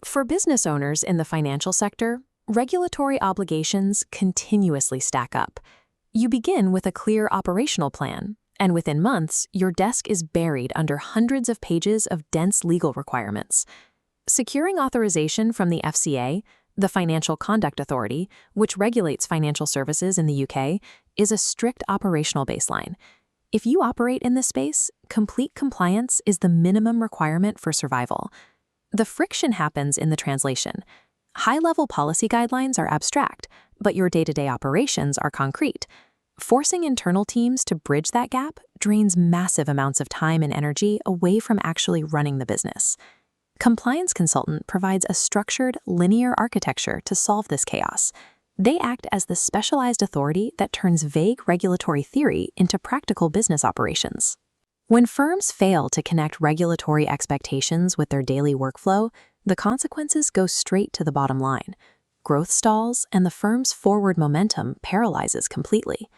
For business owners in the financial sector, regulatory obligations continuously stack up. You begin with a clear operational plan, and within months, your desk is buried under hundreds of pages of dense legal requirements. Securing authorization from the FCA, the Financial Conduct Authority, which regulates financial services in the UK, is a strict operational baseline. If you operate in this space, complete compliance is the minimum requirement for survival. The friction happens in the translation. High-level policy guidelines are abstract, but your day-to-day operations are concrete. Forcing internal teams to bridge that gap drains massive amounts of time and energy away from actually running the business. Compliance Consultant provides a structured, linear architecture to solve this chaos. They act as the specialized authority that turns vague regulatory theory into practical business operations. When firms fail to connect regulatory expectations with their daily workflow, the consequences go straight to the bottom line. Growth stalls, and the firm's forward momentum paralyzes completely.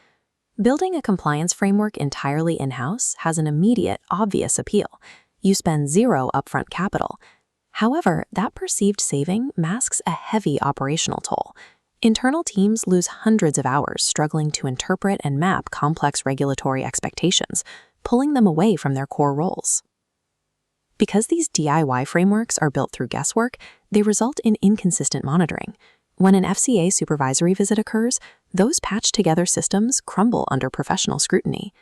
Building a compliance framework entirely in-house has an immediate, obvious appeal. You spend zero upfront capital. However, that perceived saving masks a heavy operational toll. Internal teams lose hundreds of hours struggling to interpret and map complex regulatory expectations, pulling them away from their core roles. Because these DIY frameworks are built through guesswork, they result in inconsistent monitoring. When an FCA supervisory visit occurs, those patched-together systems crumble under professional scrutiny.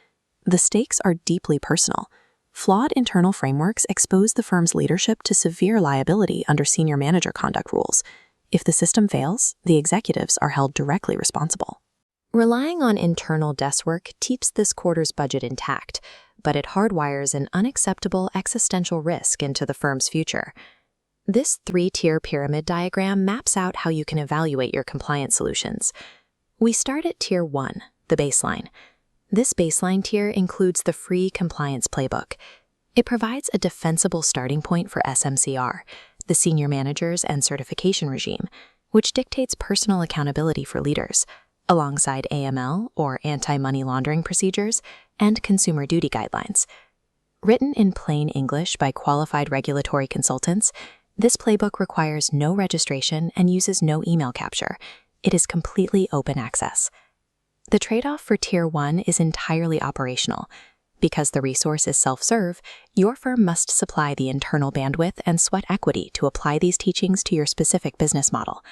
The stakes are deeply personal. Flawed internal frameworks expose the firm's leadership to severe liability under senior manager conduct rules. If the system fails, the executives are held directly responsible. Relying on internal desk work keeps this quarter's budget intact, but it hardwires an unacceptable existential risk into the firm's future. This three-tier pyramid diagram maps out how you can evaluate your compliance solutions. We start at Tier 1, the baseline. This baseline tier includes the free compliance playbook. It provides a defensible starting point for SMCR, the senior managers and certification regime, which dictates personal accountability for leaders, alongside AML, or anti-money laundering procedures, and consumer duty guidelines. Written in plain English by qualified regulatory consultants, this playbook requires no registration and uses no email capture. It is completely open access. The trade-off for Tier 1 is entirely operational. Because the resource is self-serve, your firm must supply the internal bandwidth and sweat equity to apply these teachings to your specific business model.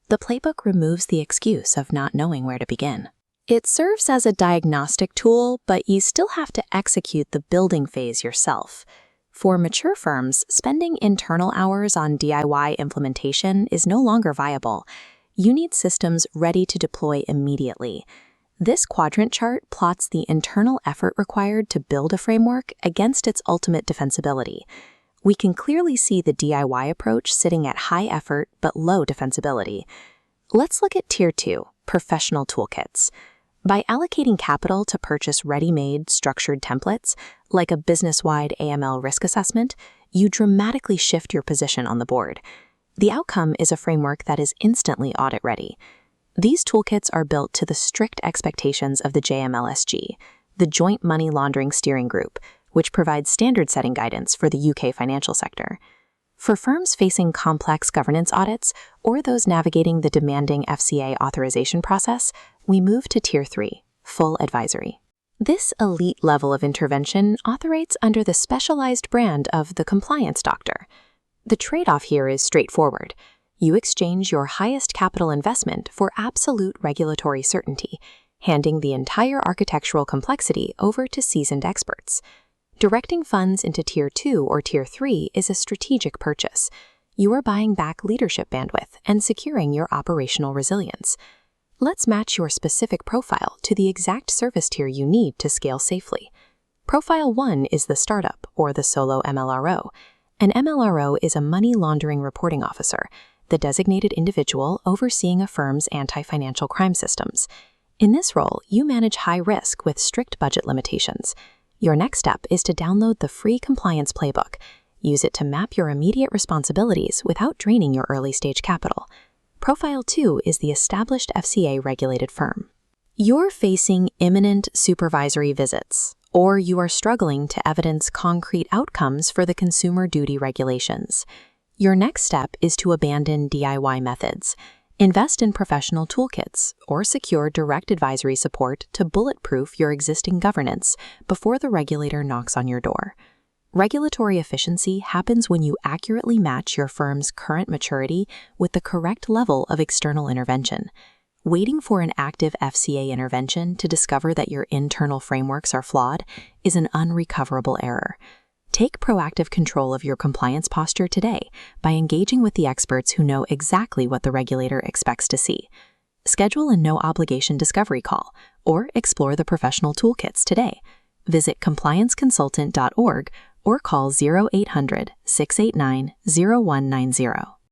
The playbook removes the excuse of not knowing where to begin. It serves as a diagnostic tool, but you still have to execute the building phase yourself. For mature firms, spending internal hours on DIY implementation is no longer viable. You need systems ready to deploy immediately. This quadrant chart plots the internal effort required to build a framework against its ultimate defensibility. We can clearly see the DIY approach sitting at high effort but low defensibility. Let's look at Tier 2, professional toolkits. By allocating capital to purchase ready-made, structured templates, like a business-wide AML risk assessment, you dramatically shift your position on the board. The outcome is a framework that is instantly audit-ready. These toolkits are built to the strict expectations of the JMLSG, the Joint Money Laundering Steering Group, which provides standard-setting guidance for the UK financial sector. For firms facing complex governance audits or those navigating the demanding FCA authorization process, we move to Tier 3, full advisory. This elite level of intervention operates under the specialized brand of the compliance doctor. The trade-off here is straightforward. You exchange your highest capital investment for absolute regulatory certainty, handing the entire architectural complexity over to seasoned experts. Directing funds into Tier 2 or Tier 3 is a strategic purchase. You are buying back leadership bandwidth and securing your operational resilience. Let's match your specific profile to the exact service tier you need to scale safely. Profile 1 is the startup or the solo MLRO. An MLRO is a money laundering reporting officer, the designated individual overseeing a firm's anti-financial crime systems. In this role, you manage high risk with strict budget limitations. Your next step is to download the free compliance playbook. Use it to map your immediate responsibilities without draining your early-stage capital. Profile 2 is the established FCA-regulated firm. You're facing imminent supervisory visits, or you are struggling to evidence concrete outcomes for the consumer duty regulations. Your next step is to abandon DIY methods. Invest in professional toolkits or secure direct advisory support to bulletproof your existing governance before the regulator knocks on your door. Regulatory efficiency happens when you accurately match your firm's current maturity with the correct level of external intervention. Waiting for an active FCA intervention to discover that your internal frameworks are flawed is an unrecoverable error. Take proactive control of your compliance posture today by engaging with the experts who know exactly what the regulator expects to see. Schedule a no-obligation discovery call or explore the professional toolkits today. Visit complianceconsultant.org or call 0800-689-0190.